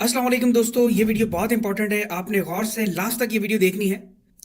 अस्सलाम वालेकुम दोस्तों, ये वीडियो बहुत इंपॉर्टेंट है। आपने गौर से लास्ट तक ये वीडियो देखनी है।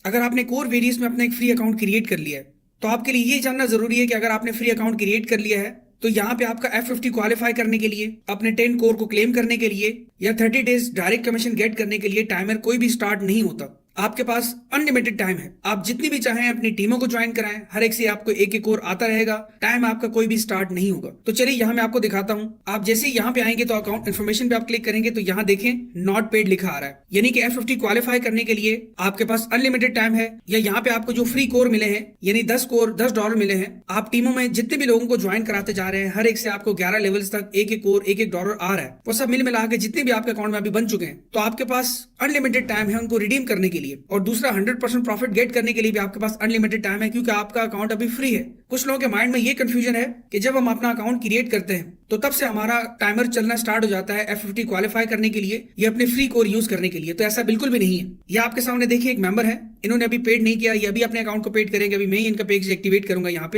अगर आपने कोर वेरियस में अपना एक फ्री अकाउंट क्रिएट कर लिया है तो आपके लिए ये जानना जरूरी है कि अगर आपने फ्री अकाउंट क्रिएट कर लिया है तो यहाँ पे आपका F50 क्वालिफाई करने के लिए, अपने 10 कोर को क्लेम करने के लिए या 30 डेज डायरेक्ट कमीशन गेट करने के लिए टाइमर कोई भी स्टार्ट नहीं होता। आपके पास अनलिमिटेड टाइम है। आप जितनी भी चाहें अपनी टीमों को ज्वाइन कराएं, हर एक से आपको एक एक कोर आता रहेगा। टाइम आपका कोई भी स्टार्ट नहीं होगा। तो चलिए यहाँ मैं आपको दिखाता हूँ। आप जैसे ही यहाँ पे आएंगे तो अकाउंट इन्फॉर्मेशन पे आप क्लिक करेंगे तो यहाँ देखें नॉट पेड लिखा आ रहा है, यानी कि F50 क्वालिफाई करने के लिए आपके पास अनलिमिटेड टाइम है। या यहाँ पे आपको जो फ्री कोर मिले हैं, यानी 10 कोर $10 मिले हैं। आप टीमों में जितने भी लोगों को ज्वाइन कराते जा रहे हैं, हर एक से आपको 11 लेवल्स तक एक एक कोर एक एक डॉलर आ रहा है। वो सब मिल मिला के जितने भी आपके अकाउंट में अभी बन चुके हैं, तो आपके पास अनलिमिटेड टाइम है उनको रिडीम करने के लिए। और दूसरा 100% प्रॉफिट गेट करने के लिए भी आपके पास अनलिमिटेड टाइम है, क्योंकि आपका अकाउंट अभी फ्री है। कुछ लोगों के माइंड में ये कंफ्यूजन है कि जब हम अपना अकाउंट क्रिएट करते हैं तो तब से हमारा टाइमर चलना स्टार्ट हो जाता है F50 क्वालिफाई करने के लिए या अपने फ्री कोर यूज करने के लिए। तो ऐसा बिल्कुल भी नहीं है। ये आपके सामने देखिए एक मेंबर है, इन्होंने अभी पेड नहीं किया, ये अभी अपने अकाउंट को पेड करेंगे। अभी मैं ही इनका पेज एक्टिवेट करूंगा। यहाँ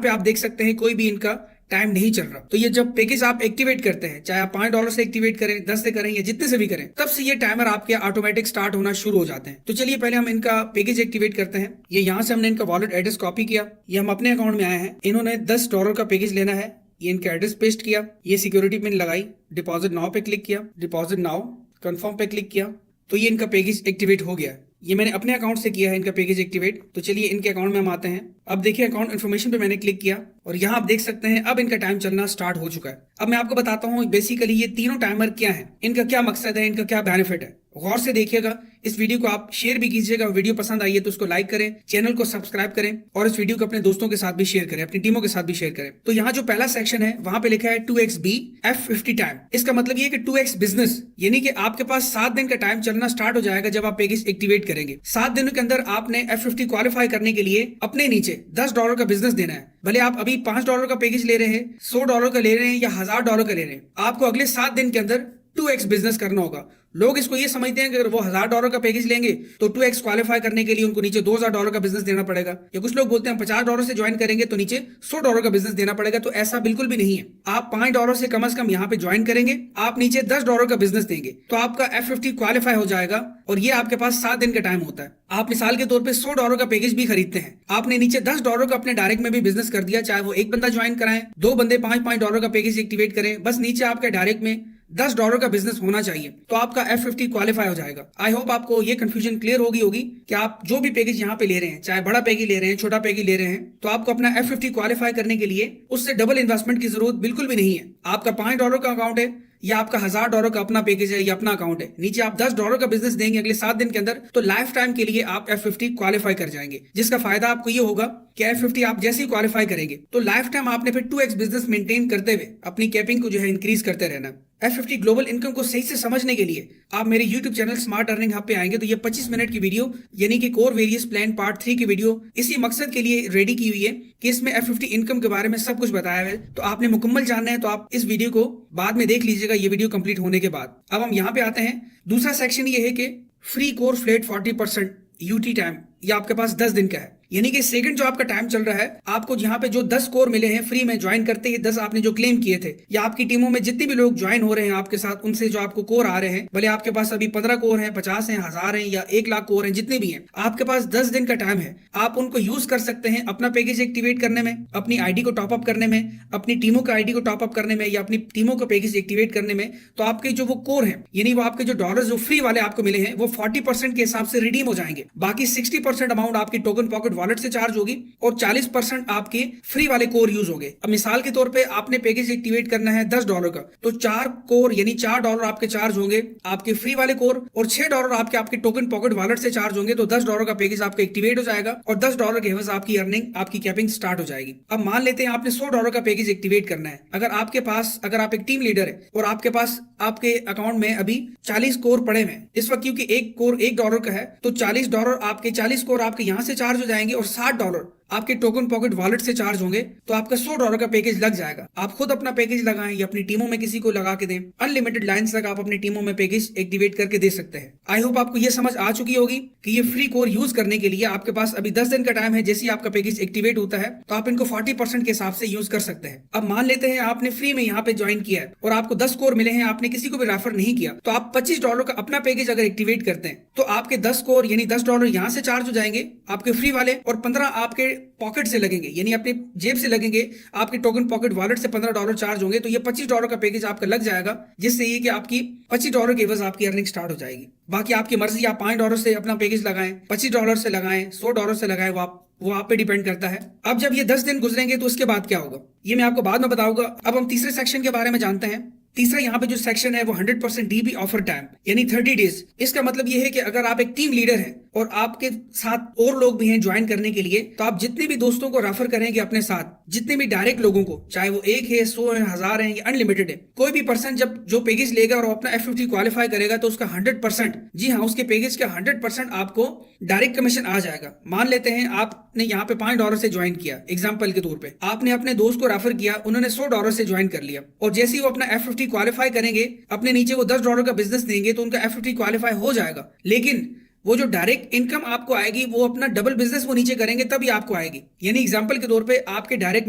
पे आप देख सकते हैं कोई भी इनका टाइम नहीं चल रहा। तो ये जब पैकेज आप एक्टिवेट करते हैं, चाहे आप $5 से एक्टिवेट करें, 10 से करें या जितने से भी करें, तब से ये टाइमर आपके ऑटोमेटिक स्टार्ट होना शुरू हो जाते हैं। तो चलिए पहले हम इनका पैकेज एक्टिवेट करते हैं। ये यहाँ से हमने इनका वॉलेट एड्रेस कॉपी किया, ये हम अपने अकाउंट में आए हैं। इन्होंने $10 का पैकेज लेना है, ये इनका एड्रेस पेस्ट किया, ये सिक्योरिटी पिन लगाई, डिपॉजिट नाउ पे क्लिक किया, डिपॉजिट नाउ कंफर्म पे क्लिक किया, तो ये इनका पैकेज एक्टिवेट हो गया। ये मैंने अपने अकाउंट से किया है इनका पैकेज एक्टिवेट। तो चलिए इनके अकाउंट में हम आते हैं। अब देखिए अकाउंट इन्फॉर्मेशन पे मैंने क्लिक किया और यहाँ आप देख सकते हैं अब इनका टाइम चलना स्टार्ट हो चुका है। अब मैं आपको बताता हूँ बेसिकली ये तीनों टाइमर क्या है, इनका क्या मकसद है, इनका क्या बेनिफिट है। गौर से देखिएगा। इस वीडियो को आप शेयर भी कीजिएगा। वीडियो पसंद आई है तो उसको लाइक करें, चैनल को सब्सक्राइब करें और इस वीडियो को अपने दोस्तों के साथ भी शेयर करें, अपनी टीमों के साथ भी शेयर करें। तो यहाँ जो पहला सेक्शन है वहां पे लिखा है 2xB F50 टाइम। इसका मतलब ये कि 2x बिजनेस, यानी कि आपके पास 7 दिन का टाइम चलना स्टार्ट हो जाएगा जब आप पैकेज एक्टिवेट करेंगे। 7 दिनों के अंदर आपने F50 क्वालिफाई करने के लिए अपने नीचे $10 का बिजनेस देना है। भले आप अभी $5 का पैकेज ले रहे हैं, $100 का ले रहे हैं या $1000 का ले रहे हैं, आपको अगले 7 दिन के अंदर 2x बिजनेस करना होगा। लोग इसको ये समझते हैं कि अगर वो $1000 का पैकेज लेंगे तो 2x क्वालिफाई करने के लिए उनको नीचे $2000 का बिजनेस देना पड़ेगा। या कुछ लोग बोलते हैं $50 से ज्वाइन करेंगे तो नीचे $100 का बिजनेस देना पड़ेगा। तो ऐसा बिल्कुल भी नहीं है। आप $5 से कम से कम यहाँ पे ज्वाइन करेंगे, आप नीचे $10 का बिजनेस देंगे तो आपका F50 क्वालिफाई हो जाएगा। और ये आपके पास 7 दिन का टाइम होता है। आप मिसाल के तौर पे $100 का पैकेज भी खरीदते हैं, आपने नीचे $10 का अपने डायरेक्ट में भी बिजनेस कर दिया, चाहे वो एक बंदा ज्वाइन कराएं, 2 बंदे $5 का पैकेज एक्टिवेट करें, बस नीचे आपके डायरेक्ट में $10 का बिजनेस होना चाहिए तो आपका F50 क्वालिफाई हो जाएगा। आई होप आपको ये कंफ्यूजन क्लियर होगी कि आप जो भी पैकेज यहाँ पे ले रहे हैं, चाहे बड़ा पैकेज ले रहे हैं, छोटा पैकेज ले रहे हैं, तो आपको अपना F50 क्वालिफाई करने के लिए उससे डबल इन्वेस्टमेंट की जरूरत बिल्कुल भी नहीं है। आपका $5 का अकाउंट है या आपका $1000 का अपना पैकेज है या अपना अकाउंट है, नीचे आप $10 का बिजनेस देंगे अगले 7 दिन के अंदर, तो लाइफ टाइम के लिए आप F50 क्वालिफाई कर जाएंगे। जिसका फायदा आपको ये होगा कि F50 आप जैसे ही क्वालिफाई करेंगे तो लाइफ टाइम आपने फिर 2x बिजनेस मेंटेन करते हुए अपनी कैपिंग को जो है इंक्रीज करते रहना। F50 ग्लोबल इनकम को सही से समझने के लिए आप मेरे YouTube channel smart earning hub पे आएंगे तो ये 25 मिनट की वीडियो, यानी कि कोर वेरियस प्लान पार्ट 3 की वीडियो इसी मकसद के लिए रेडी की हुई है कि इसमें F50 इनकम के बारे में सब कुछ बताया है। तो आपने मुकम्मल जानना है तो आप इस वीडियो को बाद में देख लीजिएगा, ये वीडियो कंप्लीट होने के बाद। अब हम यहाँ पे आते हैं। दूसरा सेक्शन ये है कि free core flat 40% UT time, ये आपके पास 10 दिन का है, यानी कि सेकंड जो आपका टाइम चल रहा है, आपको यहाँ पे जो 10 कोर मिले हैं फ्री में ज्वाइन करते ही, 10 आपने जो क्लेम किए थे, या आपकी टीमों में जितने भी लोग ज्वाइन हो रहे हैं आपके साथ, उनसे जो आपको कोर आ रहे हैं, भले आपके पास अभी 15 कोर हैं, 50 हैं, 1000 हैं या 1 लाख कोर हैं, जितने भी हैं, आपके पास 10 दिन का टाइम है। आप उनको यूज कर सकते हैं अपना पैकेज एक्टिवेट करने में, अपनी आईडी को टॉपअप करने में, अपनी टीमों का आईडी को टॉपअप करने में या अपनी टीमों का पैकेज एक्टिवेट करने में। तो आपके जो वो कोर है, यानी वो आपके जो डॉलर जो फ्री वाले आपको मिले हैं, वो 40% के हिसाब से रिडीम हो जाएंगे। बाकी 60% अमाउंट आपकी टोकन पॉकेट वॉलेट से चार्ज होगी और 40% आपके फ्री वाले कोर यूज होंगे। अब मिसाल के तौर पे आपने पैकेज एक्टिवेट करना है $10 का, तो 4 कोर यानी $4 आपके चार्ज होंगे आपके फ्री वाले कोर, और $6 आपके टोकन पॉकेट वॉलेट से चार्ज होंगे। तो $10 का पैकेज आपका एक्टिवेट हो जाएगा और $10 के एवज आपकी अर्निंग, आपकी कैपिंग स्टार्ट हो जाएगी। अब मान लेते हैं आपने $100 का पैकेज एक्टिवेट करना है। अगर आप एक टीम लीडर है और आपके पास आपके अकाउंट में अभी 40 कोर पड़े हुए हैं इस वक्त, क्योंकि एक कोर $1 का है, तो $40 आपके 40 कोर आपके यहां से चार्ज हो जाएंगे और $60 आपके टोकन पॉकेट वॉलेट से चार्ज होंगे तो आपका $100 का पैकेज लग जाएगा। आप खुद अपना पैकेज लगाएं या अपनी टीमों में किसी को लगा के दें, अनलिमिटेड लाइन्स तक आप अपनी टीमों में पैकेज एक्टिवेट करके दे सकते हैं। आई होप आपको ये समझ आ चुकी होगी कि ये फ्री कोर यूज करने के लिए आपके पास अभी 10 दिन का टाइम है। जैसे ही आपका पैकेज एक्टिवेट होता है तो आप इनको 40% के हिसाब से यूज कर सकते हैं। अब मान लेते हैं आपने फ्री में यहाँ पे ज्वाइन किया है और आपको 10 कोर मिले हैं, आपने किसी को भी रेफर नहीं किया, तो आप $25 का अपना पैकेज अगर एक्टिवेट करते हैं तो आपके 10 कोर यानी $10 यहाँ से चार्ज हो जाएंगे आपके फ्री वाले, और 15 आपके पॉकेट से लगेंगे यानी अपनी जेब से लगेंगे। आपके टोकन पॉकेट वॉलेट से $15 चार्ज होंगे, तो ये $25 का पैकेज आपका लग जाएगा, जिससे ये कि आपकी $25 के एवज आपकी अर्निंग स्टार्ट हो जाएगी। बाकी आपकी मर्जी, आप $5 से अपना पैकेज लगाएं, $25 से लगाएं, $100 से लगाएं, वो आप पे डिपेंड करता है। अब जब ये 10 दिन गुजरेंगे तो उसके बाद क्या होगा ये मैं आपको बाद में बताऊंगा। अब हम तीसरे सेक्शन के बारे में जानते हैं। तीसरा यहाँ पे जो सेक्शन है वो 100% डीबी ऑफर टाइम यानी 30 डेज। इसका मतलब ये है कि अगर आप एक टीम लीडर हैं और आपके साथ और लोग भी हैं ज्वाइन करने के लिए, तो आप जितने भी दोस्तों को रेफर करेंगे अपने साथ, जितने भी डायरेक्ट लोगों को, चाहे वो 1 है, 100 है, 1000 है, अनलिमिटेड है, कोई भी पर्सन जब जो पैकेज लेगा और अपना F50 क्वालिफाई करेगा तो उसका 100%, जी हाँ, उसके पैकेज का 100% आपको डायरेक्ट कमीशन आ जाएगा। मान लेते हैं आपने यहाँ पे $5 से ज्वाइन किया, एग्जाम्पल के तौर पे आपने अपने दोस्त को रेफर किया, उन्होंने $100 से ज्वाइन कर लिया, और जैसे ही वो अपना F50 क्वालिफाई करेंगे, अपने नीचे वो $10 का बिजनेस देंगे तो उनका F50 क्वालिफाई हो जाएगा। लेकिन वो जो डायरेक्ट इनकम आपको आएगी वो अपना डबल बिजनेस वो नीचे करेंगे तभी आपको आएगी। यानी एग्जांपल के तौर पे आपके डायरेक्ट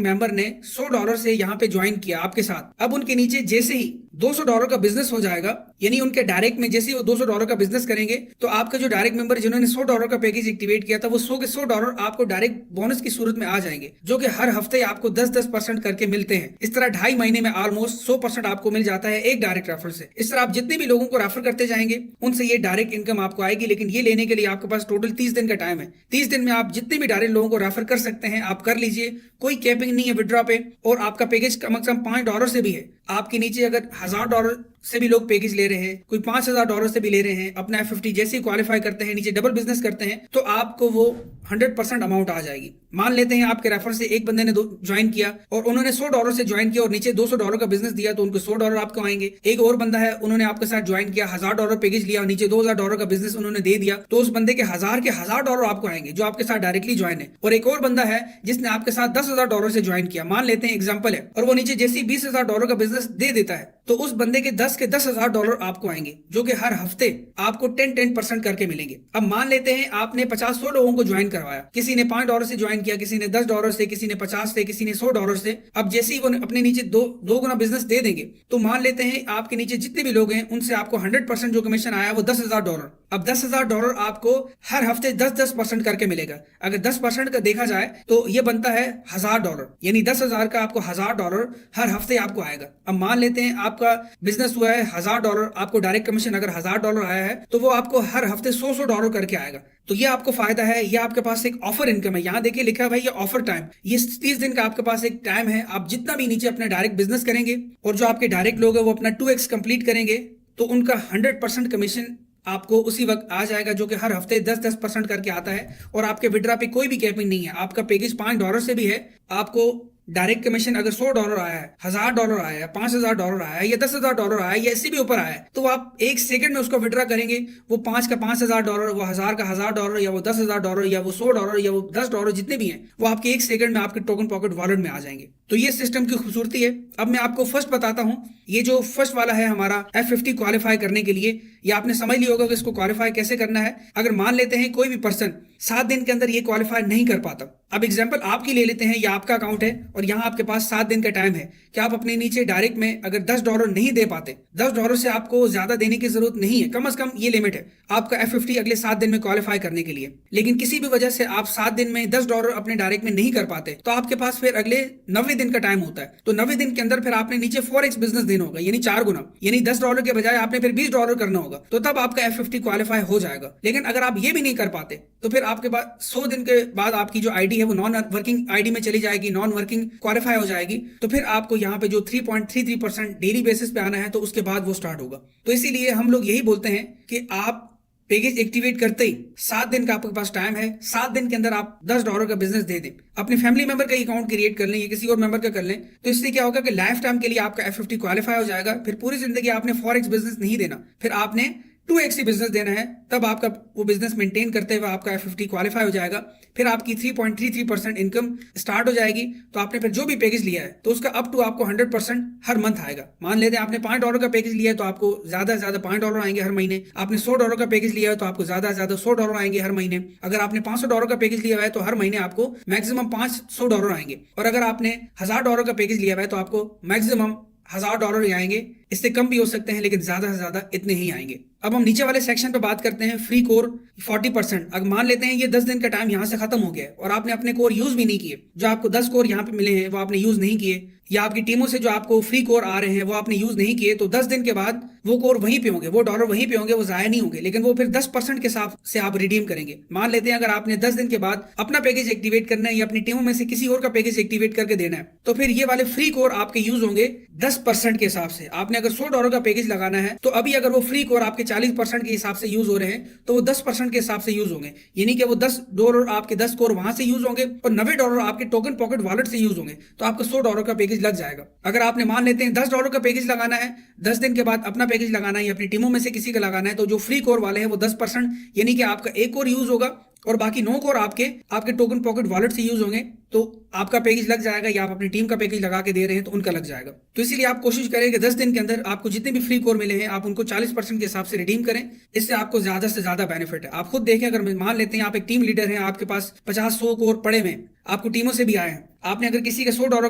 मेंबर ने $100 से यहाँ पे ज्वाइन किया आपके साथ, अब उनके नीचे जैसे ही $200 का बिजनेस हो जाएगा, यानी उनके डायरेक्ट में जैसे ही वो $200 का बिजनेस करेंगे तो आपका जो डायरेक्ट मेंबर जिन्होंने $100 का पैकेज एक्टिवेट किया था वो $100 आपको डायरेक्ट बोनस की सूरत में आ जाएंगे, जो कि हर हफ्ते आपको 10% करके मिलते हैं। इस तरह 2.5 महीने में ऑलमोस्ट 100% आपको मिल जाता है एक डायरेक्ट रेफर से। इस तरह आप जितने भी लोगों को रेफर करते जाएंगे उनसे ये डायरेक्ट इनकम आपको आएगी। लेकिन ये लेने के लिए आपके पास टोटल 30 दिन का टाइम है। 30 दिन में आप जितने भी डायरेक्ट लोगों को रेफर कर सकते हैं आप कर लीजिए, कोई कैपिंग नहीं है विड्रॉ पे, और आपका पैकेज कम से कम $5 से भी है। आपके नीचे अगर $1000 से भी लोग पैकेज ले रहे हैं, कोई $5000 से भी ले रहे हैं, अपना F50 जैसे ही क्वालिफाई करते हैं, नीचे डबल बिजनेस करते हैं, तो आपको वो 100% अमाउंट आ जाएगी। मान लेते हैं आपके रेफर से एक बंदे ने ज्वाइन किया और उन्होंने $100 से ज्वाइन किया और नीचे $200 का बिजनेस दिया तो उनको $100 आपको आएंगे। एक और बंदा है, उन्होंने आपके साथ ज्वाइन किया, $1000 पैकेज लिया और नीचे $2000 का बिजनेस उन्होंने दे दिया, तो उस बंदे के $1000 आपको आएंगे जो आपके साथ डायरेक्टली ज्वाइन है। और एक और बंदा है जिसने आपके साथ $10,000 से ज्वाइन किया, मान लेते हैं एग्जाम्पल है, और वो नीचे जैसे ही $20,000 का बिजनेस दे देता है तो उस बंदे के 10 के $10,000 आपको आएंगे, जो कि हर हफ्ते आपको 10% करके मिलेंगे। अब मान लेते हैं आपने 50-100 लोगों को ज्वाइन करवाया, किसी ने $5 से ज्वाइन किया, किसी ने $10 से, किसी ने 50 से, किसी ने $100 से। अब जैसे ही वो अपने नीचे दो गुना बिजनेस दे देंगे तो मान लेते हैं आपके नीचे जितने भी लोग हैं उनसे आपको 100% जो कमीशन आया वो $10,000। अब $10,000 आपको हर हफ्ते 10% करके मिलेगा। अगर 10% का देखा जाए तो ये बनता है $1,000, यानी 10,000 का आपको $1,000 हर हफ्ते आपको आएगा। अब मान लेते हैं आपका बिजनेस हुआ है $1,000, आपको डायरेक्ट कमीशन अगर $1,000 आया है तो वो आपको हर हफ्ते $100 करके आएगा। तो ये आपको फायदा है, ये आपके पास एक ऑफर इनकम है। यहाँ देखिए लिखा है भाई ये ऑफर टाइम, ये 30 दिन का आपके पास एक टाइम है। आप जितना भी नीचे अपना डायरेक्ट बिजनेस करेंगे और जो आपके डायरेक्ट लोग हैं वो अपना 2x कंप्लीट करेंगे तो उनका 100% कमीशन आपको उसी वक्त आ जाएगा, जो कि हर हफ्ते 10% करके आता है। और आपके विड्रा पे कोई भी कैपिंग नहीं है। आपका पैकेज $5 से भी है, आपको डायरेक्ट कमीशन अगर $100 आया है, $1,000 आया है, $5,000 आया है या $10,000 आया है या इससे भी ऊपर आया है, तो आप 1 सेकंड में उसको विड्रा करेंगे। वो 5 का $5,000, वो 1000 का $1000 या वो $10,000 या वो $100 या वो $10 जितने भी हैं वो आपके 1 सेकंड में आपके टोकन पॉकेट वॉलेट में आ जाएंगे। तो ये सिस्टम की खूबसूरती है। अब मैं आपको फर्स्ट बताता हूँ, ये जो फर्स्ट वाला है हमारा F50 क्वालिफाई करने के लिए, ये आपने समझ लिया होगा कि इसको क्वालिफाई कैसे करना है। अगर मान लेते हैं कोई भी पर्सन 7 दिन के अंदर ये क्वालिफाई नहीं कर पाता, अब एग्जांपल आपकी ले लेते हैं, ये आपका अकाउंट है और यहाँ आपके पास 7 दिन का टाइम है कि आप अपने नीचे डायरेक्ट में अगर $10 नहीं दे पाते, $10 से आपको ज्यादा देने की जरूरत नहीं है, कम से कम ये लिमिट है आपका F50 अगले 7 दिन में क्वालिफाई करने के लिए। लेकिन किसी भी वजह से आप 7 दिन में $10 अपने डायरेक्ट में नहीं कर पाते तो आपके पास फिर अगले 90 दिन का टाइम होता है। तो 90 दिन के अंदर फिर आपने नीचे 4x बिजनेस देना होगा, यानी 4 गुना, यानी $10 के बजाय आपने फिर $20 करना होगा, तो तब आपका F50 क्वालिफाई हो जाएगा। लेकिन अगर आप ये भी नहीं कर पाते तो फिर आपके पास 100 दिन के बाद आपकी जो आईडी है वो नॉन वर्किंग आईडी में चली जाएगी, नॉन वर्किंग क्वालिफाई हो जाएगी। तो फिर आपको यहाँ पे जो 3.33% डेली बेसिस पे आना है तो उसके बाद वो स्टार्ट होगा। तो इसीलिए हम लोग यही बोलते हैं कि आप पैकेज एक्टिवेट करते ही 7 दिन का आपके पास टाइम है, 7 दिन के अंदर आप $10 का बिजनेस दे दें, अपने फैमिली मेंबर का अकाउंट क्रिएट कर लें या किसी और मेंबर का कर लें, तो इससे क्या होगा कि लाइफ टाइम के लिए आपका F50 क्वालिफाई हो जाएगा। फिर पूरी जिंदगी आपने फॉरेक्स बिजनेस नहीं देना, फिर आपने 2x ही बिजनेस देना है, तब आपका वो बिजनेस मेंटेन करते हुए आपका F50 क्वालिफाई हो जाएगा। फिर आपकी 3.33% इनकम स्टार्ट हो जाएगी। तो आपने फिर जो भी पैकेज लिया है तो उसका अप टू आपको 100% हर मंथ आएगा। मान लेते हैं आपने $5 का पैकेज लिया है तो आपको ज्यादा से ज्यादा $5 आएंगे हर महीने। आपने $100 का पैकेज लिया है तो आपको ज्यादा से ज्यादा $100 आएंगे हर महीने। अगर आपने $500 का पैकेज लिया हुआ है तो हर महीने आपको मैक्सिमम $500 आएंगे। और अगर आपने $1000 का पैकेज लिया हुआ है तो आपको मैक्सिमम $1000 ही आएंगे। इससे कम भी हो सकते हैं लेकिन ज्यादा से ज्यादा इतने ही आएंगे। अब हम नीचे वाले सेक्शन पे बात करते हैं फ्री कोर 40%। अगर मान लेते हैं ये 10 दिन का टाइम यहाँ से खत्म हो गया है और आपने अपने कोर यूज भी नहीं किए, जो आपको 10 कोर यहाँ पे मिले हैं वो आपने यूज नहीं किए, या आपकी टीमों से जो आपको फ्री कोर आ रहे हैं वो आपने यूज नहीं किए, तो 10 दिन के बाद वो कोर वहीं पे होंगे, वो डॉलर वहीं पे होंगे, वो जाया नहीं होंगे, लेकिन वो फिर 10% के हिसाब से आप रिडीम करेंगे। मान लेते हैं अगर आपने 10 दिन के बाद अपना पैकेज एक्टिवेट करना है या अपनी टीमों में से किसी और का पैकेज एक्टिवेट करके देना है, तो फिर ये वाले फ्री कोर आपके यूज होंगे 10% के हिसाब से। आपने अगर $100 का पैकेज लगाना है तो अभी अगर वो फ्री कोर आपके 40% के हिसाब से यूज हो रहे हैं तो वो 10% के हिसाब से यूज होंगे, यानी कि वो $10 आपके 10 कोर वहां से यूज होंगे और $90 आपके टोकन पॉकेट वॉलेट से यूज होंगे। तो आपका $100 का पैकेज लग जाएगा। अगर आपने मान लेते हैं $10 का पैकेज लगाना है, 10 दिन के बाद अपना पैकेज लगाना है या अपनी टीमों में से किसी का लगाना है, तो जो फ्री कोर वाले हैं वो 10%, यानी कि आपका एक कोर यूज होगा और बाकी 9 कोर आपके टोकन पॉकेट वॉलेट से यूज होंगे, तो आपका पैकेज लग जाएगा, या आप अपनी टीम का पैकेज लगा के दे रहे हैं तो उनका लग जाएगा। तो इसीलिए आप कोशिश करें कि 10 दिन के अंदर आपको जितने भी फ्री कोर मिले हैं आप उनको 40% के हिसाब से रिडीम करें। इससे आपको ज्यादा से ज्यादा बेनिफिट है। आप खुद देखें, अगर मान लेते हैं आप एक टीम लीडर हैं, आपके पास 50-100 कोर पड़े हुए, आपको टीमों से भी आए हैं, आपने अगर किसी का $100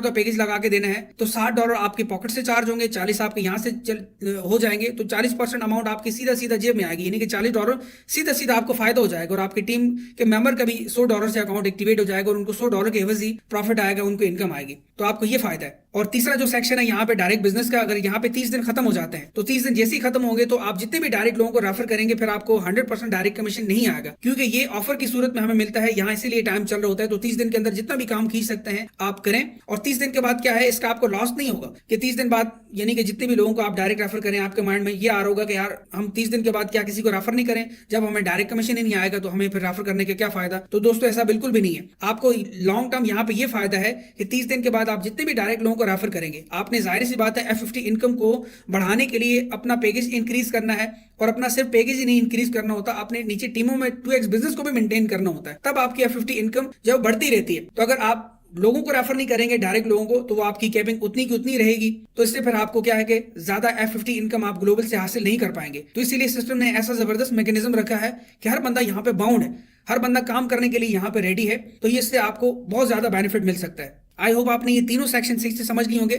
का पैकेज लगा के देना है तो $60 आपके पॉकेट से चार्ज होंगे, 40 आपके यहाँ से हो जाएंगे, तो 40% अमाउंट आपकी सीधा सीधा जेब में आएगी, यानी कि $40 सीधा सीधा आपको फायदा हो जाएगा और आपकी टीम के मेंबर का भी $100 से अकाउंट एक्टिवेट हो जाएगा और उनको $100 के एवज ही प्रॉफिट आएगा, उनको इनकम आएगी। तो आपको ये फायदा है। और तीसरा जो सेक्शन है यहाँ पे डायरेक्ट बिजनेस का, अगर यहाँ पे 30 दिन खत्म हो जाते हैं तो 30 दिन जैसे ही खत्म होंगे तो आप जितने भी डायरेक्ट लोगों को रेफर करेंगे फिर आपको 100% डायरेक्ट कमीशन नहीं आएगा, क्योंकि ये ऑफर की सूरत में हमें मिलता है यहाँ, इसीलिए टाइम चल रहा होता है। तो 30 दिन के अंदर जितना भी काम खींच सकते हैं आप करें। और 30 दिन के बाद क्या है, इसका आपको लॉस नहीं होगा कि 30 दिन बाद, यानी कि जितने भी लोगों को आप डायरेक्ट रेफर करें, आपके माइंड में ये आ रहा होगा कि यार हम 30 दिन के बाद क्या किसी को रेफर नहीं करें, जब हमें डायरेक्ट कमीशन ही नहीं आएगा तो हमें फिर रेफर करने का क्या फायदा। तो दोस्तों ऐसा बिल्कुल भी नहीं है। आपको लॉन्ग टर्म यहाँ पे ये फायदा है कि 30 दिन के बाद आप जितने भी डायरेक्ट लोगों को रेफर करेंगे, आपने जाहिर सी बात है F50 इनकम को बढ़ाने के लिए अपना पैकेज इंक्रीज करना है, और अपना सिर्फ पैकेज ही नहीं इंक्रीज करना होता, अपने नीचे टीमों में 2x बिजनेस को भी मेंटेन करना होता है, तब आपकी F50 इनकम जब बढ़ती रहती है। तो अगर आप लोगों को रेफर नहीं करेंगे डायरेक्ट लोगों को, तो वो आपकी कैपिंग उतनी की उतनी रहेगी, तो इससे फिर आपको क्या है कि ज्यादा F50 इनकम आप ग्लोबल से हासिल नहीं कर पाएंगे। तो इसीलिए सिस्टम ने ऐसा जबरदस्त मैकेनिज्म रखा है कि हर बंदा यहाँ पे बाउंड है, हर बंदा काम करने के लिए यहाँ पे रेडी है, तो ये इससे आपको बहुत ज्यादा बेनिफिट मिल सकता है। आई होप आपने ये तीनों सेक्शन ठीक से समझ लिए होंगे।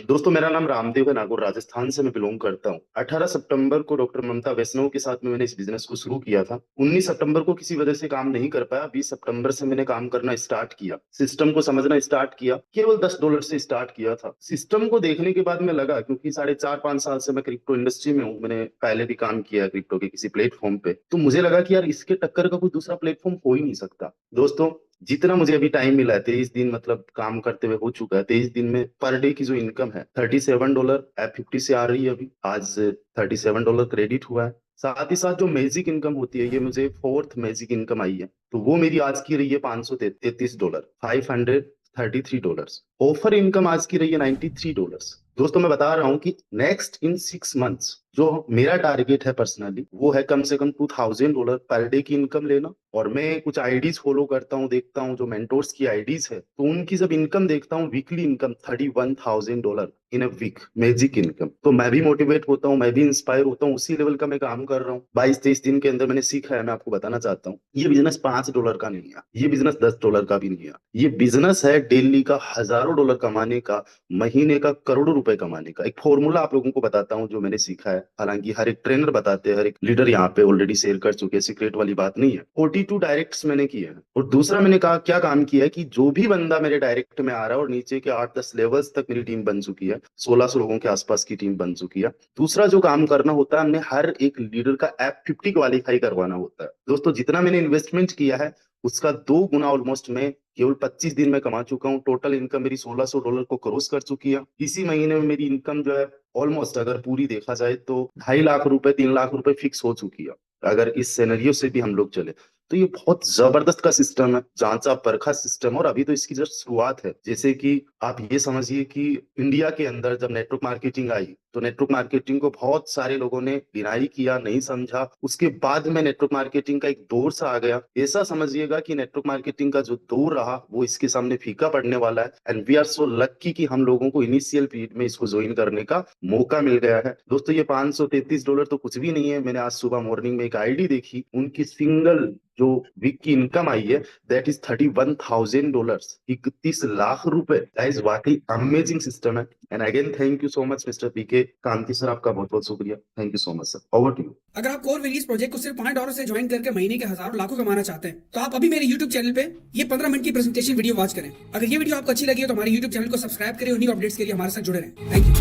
दोस्तों मेरा नाम रामदेव है, नागौर राजस्थान से मैं बिलोंग करता हूँ। 18 सितंबर को डॉक्टर ममता वैष्णव के साथ में मैंने इस बिजनेस को शुरू किया था। 19 सितंबर को किसी वजह से काम नहीं कर पाया। 20 सितंबर से मैंने काम करना स्टार्ट किया, सिस्टम को समझना स्टार्ट किया। केवल $10 से स्टार्ट किया था। सिस्टम को देखने के बाद में लगा, क्योंकि 4.5-5 साल से मैं क्रिप्टो इंडस्ट्री में हूँ, मैंने पहले भी काम किया है क्रिप्टो के किसी प्लेटफॉर्म पे, तो मुझे लगा कि यार इसके टक्कर का कोई दूसरा प्लेटफॉर्म हो ही नहीं सकता। दोस्तों जितना मुझे अभी टाइम मिला है, 23 दिन मतलब काम करते हुए हो चुका है, 23 दिन में पर डे की जो इनकम है $37 F50 से आ रही है। अभी आज $37 क्रेडिट हुआ है। साथ ही साथ जो मैजिक इनकम होती है, ये मुझे 4th मैजिक इनकम आई है, तो वो मेरी आज की रही है $533, $533। ऑफर इनकम आज की रही है $93। दोस्तों मैं बता रहा हूँ कि नेक्स्ट इन 6 मंथ्स जो मेरा टारगेट है पर्सनली, वो है कम से कम $2000 पर डे की इनकम लेना। और मैं कुछ आईडीज फॉलो करता हूँ, देखता हूँ जो मेंटोर्स की आईडीज है, तो उनकी जब इनकम देखता हूँ, weekly income $31,000 in a week, magic income, तो मैं भी मोटिवेट होता हूँ, मैं भी इंस्पायर होता हूँ। उसी लेवल का मैं काम कर रहा हूँ। 22-23 दिन के अंदर मैंने सीखा है। मैं आपको बताना चाहता हूँ, ये बिजनेस $5 का नहीं है, ये बिजनेस $10 का भी नहीं है। ये बिजनेस है डेली का हजारों डॉलर कमाने का, महीने का करोड़ों रुपए कमाने का। एक फॉर्मूला आप लोगों को बताता हूँ जो मैंने सीखा है। हालांकि हर एक ट्रेनर बताते हैं, हर एक लीडर यहाँ पे ऑलरेडी शेयर कर चुके हैं, सीक्रेट वाली बात नहीं है। 42 डायरेक्ट्स मैंने किए हैं। और दूसरा मैंने कहा क्या काम किया है कि जो भी बंदा मेरे डायरेक्ट में आ रहा है, और नीचे के 8-10 लेवल्स तक मेरी टीम बन चुकी है, 1600 लोगों के आसपास की टीम बन चुकी है। दूसरा जो काम करना होता है, हमने हर एक लीडर का F50 क्वालिफाई करवाना होता है। दोस्तों जितना मैंने इन्वेस्टमेंट किया है उसका 2 गुना ऑलमोस्ट मैं केवल 25 दिन में कमा चुका हूँ। टोटल इनकम मेरी $1600 को क्रॉस कर चुकी है। इसी महीने में मेरी इनकम जो है ऑलमोस्ट, अगर पूरी देखा जाए तो 2.5 लाख रुपए 3 लाख रुपए फिक्स हो चुकी है। अगर इस सिनेरियो से भी हम लोग चले तो ये बहुत जबरदस्त का सिस्टम है, जांचा परखा सिस्टम। और अभी तो इसकी जस्ट शुरुआत है। जैसे कि आप ये समझिए कि इंडिया के अंदर जब नेटवर्क मार्केटिंग आई तो नेटवर्क मार्केटिंग को बहुत सारे लोगों ने डिनाई किया, नहीं समझा। उसके बाद में नेटवर्क मार्केटिंग का एक दौर सा आ गया। ऐसा समझिएगा कि नेटवर्क मार्केटिंग का जो दौर रहा वो इसके सामने फीका पड़ने वाला है। And we are so lucky कि हम लोगों को इनिशियल पीरियड में इसको ज्वाइन करने का मौका मिल गया है। दोस्तों ये $533 तो कुछ भी नहीं है। मैंने आज सुबह मॉर्निंग में एक आईडी देखी, उनकी सिंगल जो वीक की इनकम आई है दैट इज $31,000, 31 लाख रुपए। गाइस वाकई अमेजिंग सिस्टम है। And again thank you so much mister PK Kanti sir, आपका बहुत बहुत शुक्रिया। Thank you so much sir, over to you. अगर आप कोर वेरियस प्रोजेक्ट को सिर्फ $5 से ज्वाइन करके महीने के हजारों लाखों कमाना चाहते हैं तो आप अभी मेरे YouTube चैनल पे ये 15 मिनट की प्रेजेंटेशन वीडियो वॉच करें। अगर ये वीडियो आपको अच्छी लगी है तो हमारे YouTube चैनल को सब्सक्राइब करें और न्यू अपडेट्स के लिए हमारे साथ जुड़े रहें। Thank you.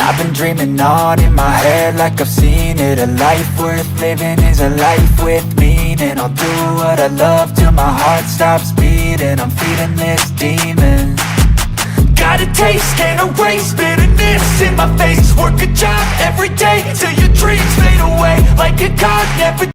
I've been dreaming on in my head like I've seen it. A life worth living is a life with meaning. I'll do what I love till my heart stops beating. I'm feeding this demon. Got a taste, can't erase bitterness in my face. Work a job every day till your dreams fade away like a god never